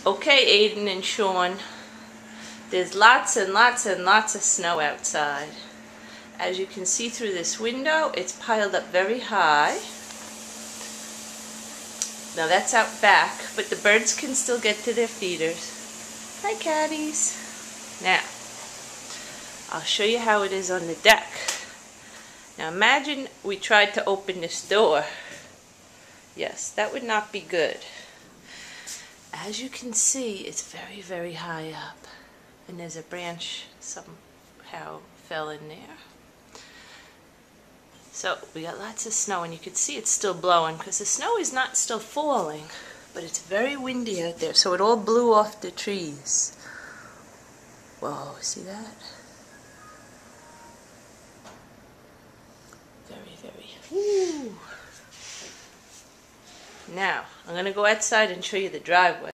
Okay, Aiden and Sean, there's lots and lots and lots of snow outside. As you can see through this window, it's piled up very high. Now that's out back, but the birds can still get to their feeders. Hi, catties. Now, I'll show you how it is on the deck. Now imagine we tried to open this door. Yes, that would not be good. As you can see, it's very, very high up. And there's a branch somehow fell in there. So we got lots of snow, and you can see it's still blowing because the snow is not still falling, but it's very windy out there, so it all blew off the trees. Whoa, see that? Very, very. Woo. Now, I'm going to go outside and show you the driveway.